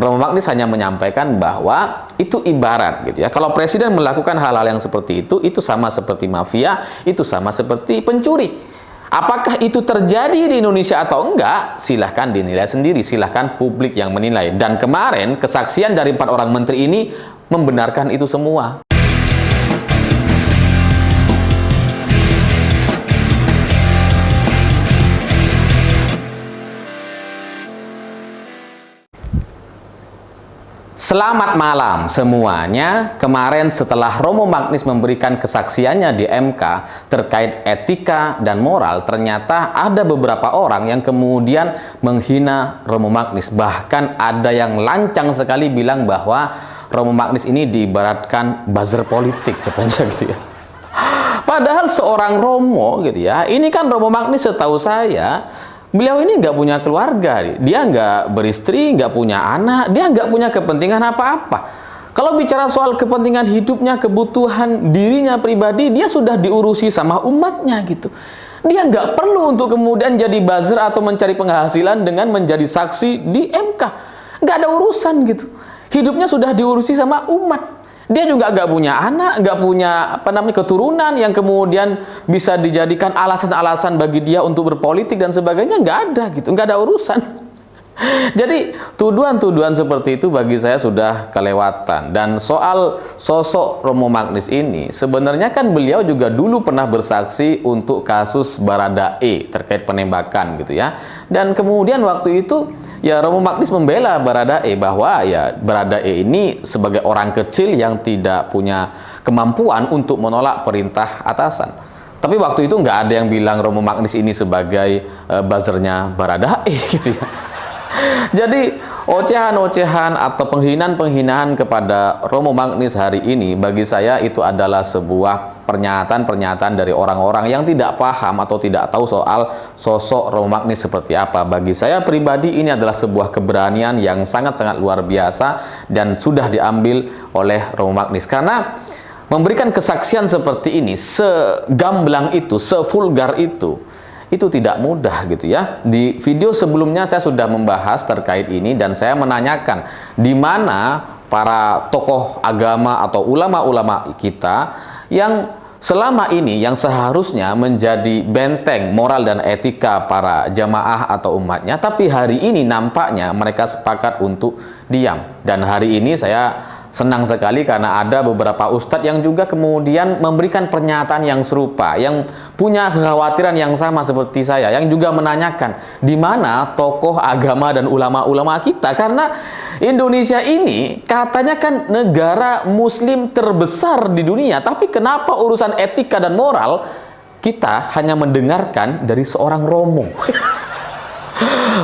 Romo Magnis hanya menyampaikan bahwa itu ibarat gitu ya. Kalau presiden melakukan hal-hal yang seperti itu sama seperti mafia, itu sama seperti pencuri. Apakah itu terjadi di Indonesia atau enggak? Silahkan dinilai sendiri, silahkan publik yang menilai. Dan kemarin kesaksian dari 4 orang menteri ini membenarkan itu semua. Selamat malam semuanya. Kemarin setelah Romo Magnis memberikan kesaksiannya di MK terkait etika dan moral, ternyata ada beberapa orang yang kemudian menghina Romo Magnis. Bahkan ada yang lancang sekali bilang bahwa Romo Magnis ini diibaratkan buzzer politik, katanya gitu ya. Padahal seorang Romo gitu ya, ini kan Romo Magnis setahu saya, beliau ini nggak punya keluarga, dia nggak beristri, nggak punya anak, dia nggak punya kepentingan apa-apa. Kalau bicara soal kepentingan hidupnya, kebutuhan dirinya pribadi, dia sudah diurusi sama umatnya gitu. Dia nggak perlu untuk kemudian jadi buzzer atau mencari penghasilan dengan menjadi saksi di MK. Nggak ada urusan gitu. Hidupnya sudah diurusi sama umat. Dia juga nggak punya anak, nggak punya keturunan yang kemudian bisa dijadikan alasan-alasan bagi dia untuk berpolitik dan sebagainya. Nggak ada gitu, nggak ada urusan. Jadi tuduhan-tuduhan seperti itu bagi saya sudah kelewatan. Dan soal sosok Romo Magnis ini, sebenarnya kan beliau juga dulu pernah bersaksi untuk kasus Baradae terkait penembakan gitu ya. Dan kemudian waktu itu ya Romo Magnis membela Baradae bahwa ya Baradae ini sebagai orang kecil yang tidak punya kemampuan untuk menolak perintah atasan. Tapi waktu itu nggak ada yang bilang Romo Magnis ini sebagai buzzernya Baradae gitu ya. Jadi ocehan-ocehan atau penghinaan-penghinaan kepada Romo Magnis hari ini bagi saya itu adalah sebuah pernyataan-pernyataan dari orang-orang yang tidak paham atau tidak tahu soal sosok Romo Magnis seperti apa. Bagi saya pribadi ini adalah sebuah keberanian yang sangat-sangat luar biasa dan sudah diambil oleh Romo Magnis. Karena memberikan kesaksian seperti ini, segamblang itu, sevulgar itu tidak mudah gitu ya. Di video sebelumnya saya sudah membahas terkait ini dan saya menanyakan di mana para tokoh agama atau ulama-ulama kita yang selama ini yang seharusnya menjadi benteng moral dan etika para jamaah atau umatnya, tapi hari ini nampaknya mereka sepakat untuk diam. Dan hari ini saya senang sekali karena ada beberapa ustadz yang juga kemudian memberikan pernyataan yang serupa, yang punya kekhawatiran yang sama seperti saya, yang juga menanyakan di mana tokoh agama dan ulama-ulama kita, karena Indonesia ini katanya kan negara muslim terbesar di dunia, tapi kenapa urusan etika dan moral kita hanya mendengarkan dari seorang Romo?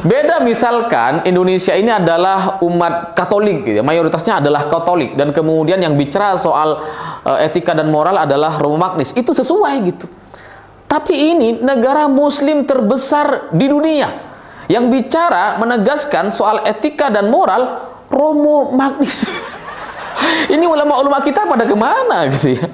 Beda misalkan Indonesia ini adalah umat Katolik gitu ya, mayoritasnya adalah Katolik, dan kemudian yang bicara soal etika dan moral adalah Romo Magnis, itu sesuai gitu. Tapi ini negara muslim terbesar di dunia yang bicara menegaskan soal etika dan moral Romo Magnis. Ini ulama-ulama kita pada kemana gitu ya.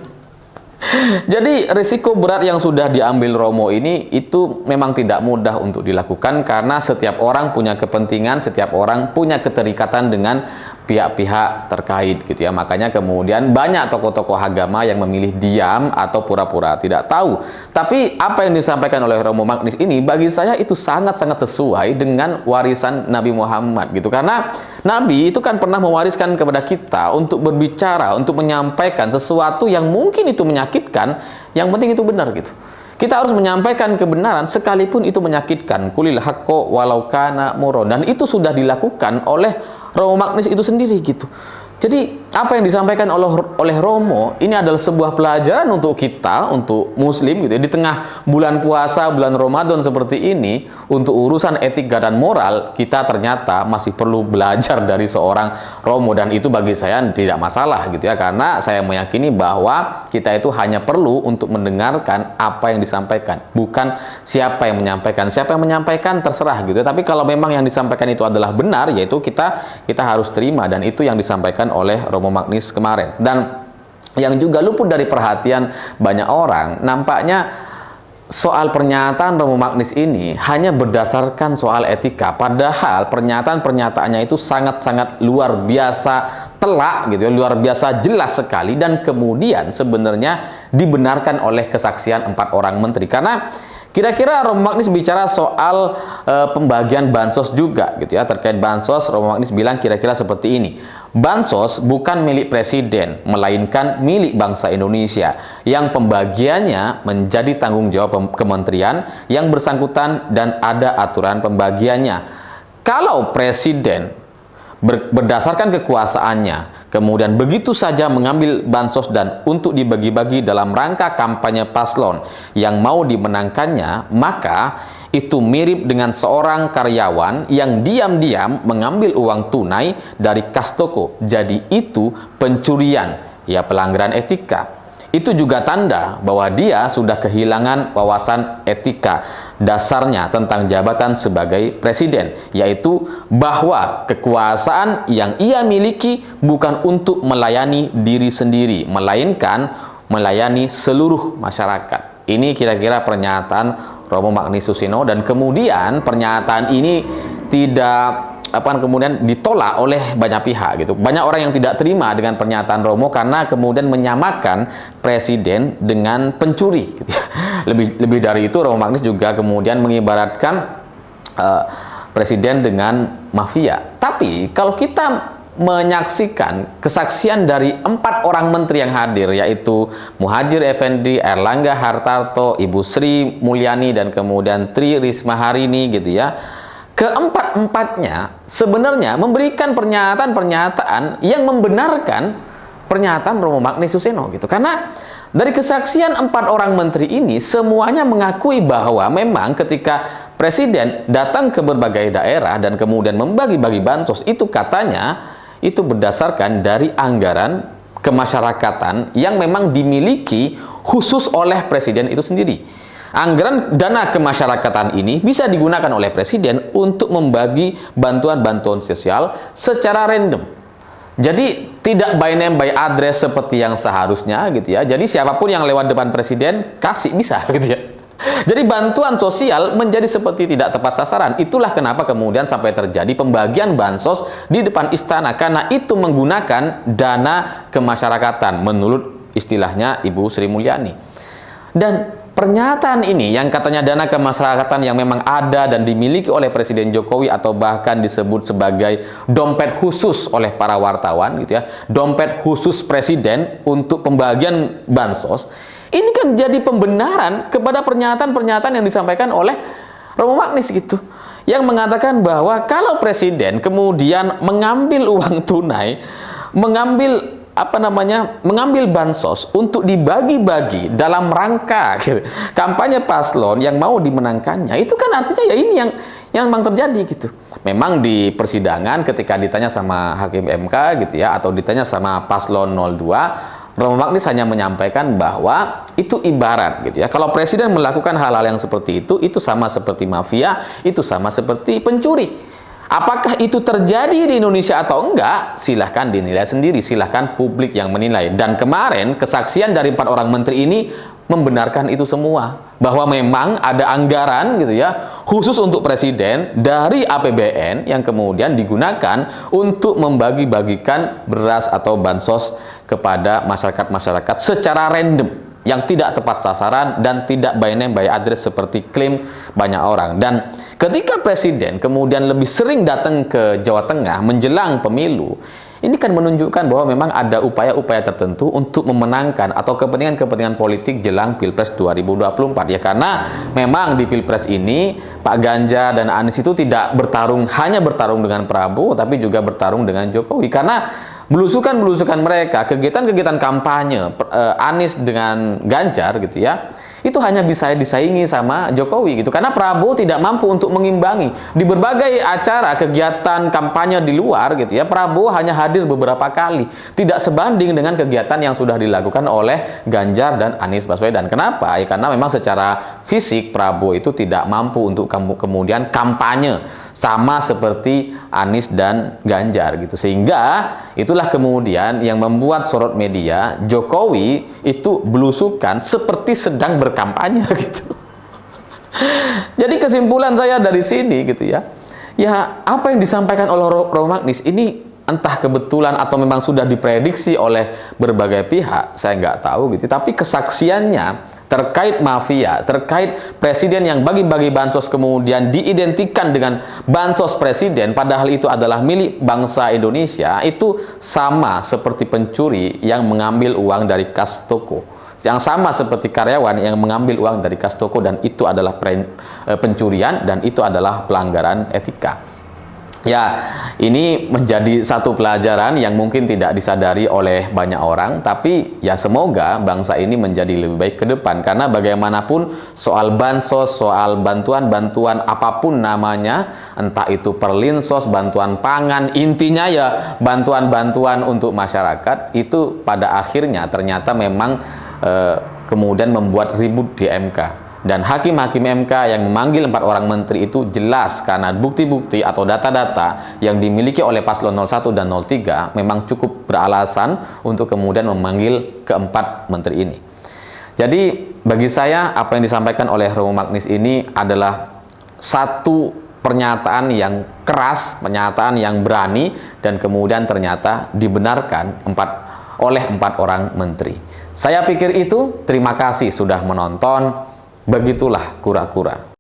Jadi risiko berat yang sudah diambil Romo ini itu memang tidak mudah untuk dilakukan karena setiap orang punya kepentingan, setiap orang punya keterikatan dengan pihak-pihak terkait gitu ya. Makanya kemudian banyak tokoh-tokoh agama yang memilih diam atau pura-pura tidak tahu. Tapi apa yang disampaikan oleh Romo Magnis ini bagi saya itu sangat-sangat sesuai dengan warisan Nabi Muhammad gitu. Karena Nabi itu kan pernah mewariskan kepada kita untuk berbicara, untuk menyampaikan sesuatu yang mungkin itu menyakitkan, yang penting itu benar gitu. Kita harus menyampaikan kebenaran sekalipun itu menyakitkan. Qulil haqqo walau kana murran. Dan itu sudah dilakukan oleh Romo Magnis itu sendiri gitu. Jadi apa yang disampaikan oleh Romo ini adalah sebuah pelajaran untuk kita, untuk muslim gitu ya. Di tengah bulan puasa, bulan Ramadan seperti ini, untuk urusan etika dan moral kita ternyata masih perlu belajar dari seorang Romo, dan itu bagi saya tidak masalah gitu ya, karena saya meyakini bahwa kita itu hanya perlu untuk mendengarkan apa yang disampaikan, bukan siapa yang menyampaikan. Siapa yang menyampaikan terserah gitu ya. Tapi kalau memang yang disampaikan itu adalah benar, yaitu kita harus terima, dan itu yang disampaikan oleh Romo Magnis kemarin. Dan yang juga luput dari perhatian banyak orang, nampaknya soal pernyataan Romo Magnis ini hanya berdasarkan soal etika, padahal pernyataan-pernyataannya itu sangat-sangat luar biasa telak gitu ya, luar biasa jelas sekali, dan kemudian sebenarnya dibenarkan oleh kesaksian 4 orang menteri. Karena kira-kira Romo Magnis bicara soal pembagian bansos juga gitu ya. Terkait bansos, Romo Magnis bilang kira-kira seperti ini: bansos bukan milik presiden, melainkan milik bangsa Indonesia, yang pembagiannya menjadi tanggung jawab kementerian yang bersangkutan dan ada aturan pembagiannya. Kalau presiden berdasarkan kekuasaannya kemudian begitu saja mengambil bansos dan untuk dibagi-bagi dalam rangka kampanye paslon yang mau dimenangkannya, maka itu mirip dengan seorang karyawan yang diam-diam mengambil uang tunai dari kas toko. Jadi itu pencurian, ya pelanggaran etika. Itu juga tanda bahwa dia sudah kehilangan wawasan etika dasarnya tentang jabatan sebagai presiden, yaitu bahwa kekuasaan yang ia miliki bukan untuk melayani diri sendiri, melainkan melayani seluruh masyarakat. Ini kira-kira pernyataan Romo Magnis Susino, dan kemudian pernyataan ini tidak kemudian ditolak oleh banyak pihak gitu. Banyak orang yang tidak terima dengan pernyataan Romo karena kemudian menyamakan presiden dengan pencuri gitu ya. Lebih dari itu, Romo Magnis juga kemudian mengibaratkan presiden dengan mafia. Tapi kalau kita menyaksikan kesaksian dari 4 orang menteri yang hadir, yaitu Muhadjir Effendi, Erlangga Hartarto, Ibu Sri Mulyani, dan kemudian Tri Risma Harini gitu ya, keempat-empatnya sebenarnya memberikan pernyataan-pernyataan yang membenarkan pernyataan Romo Magnis Susino gitu. Karena dari kesaksian 4 orang menteri ini semuanya mengakui bahwa memang ketika presiden datang ke berbagai daerah dan kemudian membagi-bagi bansos, itu katanya itu berdasarkan dari anggaran kemasyarakatan yang memang dimiliki khusus oleh presiden itu sendiri. Anggaran dana kemasyarakatan ini bisa digunakan oleh presiden untuk membagi bantuan-bantuan sosial secara random. Jadi tidak by name by address seperti yang seharusnya gitu ya. Jadi siapapun yang lewat depan presiden kasih bisa gitu ya. Jadi bantuan sosial menjadi seperti tidak tepat sasaran. Itulah kenapa kemudian sampai terjadi pembagian bansos di depan istana, karena itu menggunakan dana kemasyarakatan menurut istilahnya Ibu Sri Mulyani. Dan pernyataan ini yang katanya dana kemasyarakatan yang memang ada dan dimiliki oleh Presiden Jokowi, atau bahkan disebut sebagai dompet khusus oleh para wartawan gitu ya, dompet khusus presiden untuk pembagian bansos, ini kan jadi pembenaran kepada pernyataan-pernyataan yang disampaikan oleh Romo Magnis gitu, yang mengatakan bahwa kalau presiden kemudian mengambil uang tunai, mengambil bansos untuk dibagi-bagi dalam rangka gitu, kampanye paslon yang mau dimenangkannya, itu kan artinya ya ini yang memang terjadi gitu. Memang di persidangan ketika ditanya sama Hakim MK gitu ya, atau ditanya sama paslon 02, Romo Magnis hanya menyampaikan bahwa itu ibarat gitu ya, kalau presiden melakukan hal-hal yang seperti itu sama seperti mafia, itu sama seperti pencuri. Apakah itu terjadi di Indonesia atau enggak? Silahkan dinilai sendiri, silahkan publik yang menilai. Dan kemarin kesaksian dari 4 orang menteri ini membenarkan itu semua, bahwa memang ada anggaran gitu ya khusus untuk presiden dari APBN yang kemudian digunakan untuk membagi-bagikan beras atau bansos kepada masyarakat-masyarakat secara random, yang tidak tepat sasaran dan tidak by name by address seperti klaim banyak orang. Dan ketika presiden kemudian lebih sering datang ke Jawa Tengah menjelang pemilu, ini kan menunjukkan bahwa memang ada upaya-upaya tertentu untuk memenangkan atau kepentingan-kepentingan politik jelang Pilpres 2024 ya. Karena memang di Pilpres ini Pak Ganjar dan Anies itu tidak hanya bertarung dengan Prabowo, tapi juga bertarung dengan Jokowi. Karena belusukan-belusukan mereka, kegiatan-kegiatan kampanye Anies dengan Ganjar gitu ya, itu hanya bisa disaingi sama Jokowi gitu, karena Prabowo tidak mampu untuk mengimbangi di berbagai acara kegiatan kampanye di luar gitu ya. Prabowo hanya hadir beberapa kali, tidak sebanding dengan kegiatan yang sudah dilakukan oleh Ganjar dan Anies Baswedan. Kenapa? Ya karena memang secara fisik Prabowo itu tidak mampu untuk kemudian kampanye sama seperti Anies dan Ganjar gitu, sehingga itulah kemudian yang membuat sorot media Jokowi itu belusukan seperti sedang berkampanye gitu. Jadi kesimpulan saya dari sini gitu ya. Ya, apa yang disampaikan oleh Romo Magnis ini entah kebetulan atau memang sudah diprediksi oleh berbagai pihak, saya nggak tahu gitu. Tapi kesaksiannya terkait mafia, terkait presiden yang bagi-bagi bansos kemudian diidentikan dengan bansos presiden, padahal itu adalah milik bangsa Indonesia, itu sama seperti pencuri yang mengambil uang dari kas toko. Yang sama seperti karyawan yang mengambil uang dari kas toko, dan itu adalah pencurian dan itu adalah pelanggaran etika. Ya, ini menjadi satu pelajaran yang mungkin tidak disadari oleh banyak orang, tapi ya semoga bangsa ini menjadi lebih baik ke depan, karena bagaimanapun soal bansos, soal bantuan-bantuan apapun namanya, entah itu perlinsos, bantuan pangan, intinya ya bantuan-bantuan untuk masyarakat, itu pada akhirnya ternyata memang kemudian membuat ribut di MK. Dan hakim-hakim MK yang memanggil 4 orang menteri itu jelas karena bukti-bukti atau data-data yang dimiliki oleh paslon 01 dan 03 memang cukup beralasan untuk kemudian memanggil keempat menteri ini. Jadi bagi saya apa yang disampaikan oleh Romo Magnis ini adalah satu pernyataan yang keras, pernyataan yang berani, dan kemudian ternyata dibenarkan oleh 4 orang menteri. Saya pikir itu. Terima kasih sudah menonton. Begitulah kura-kura.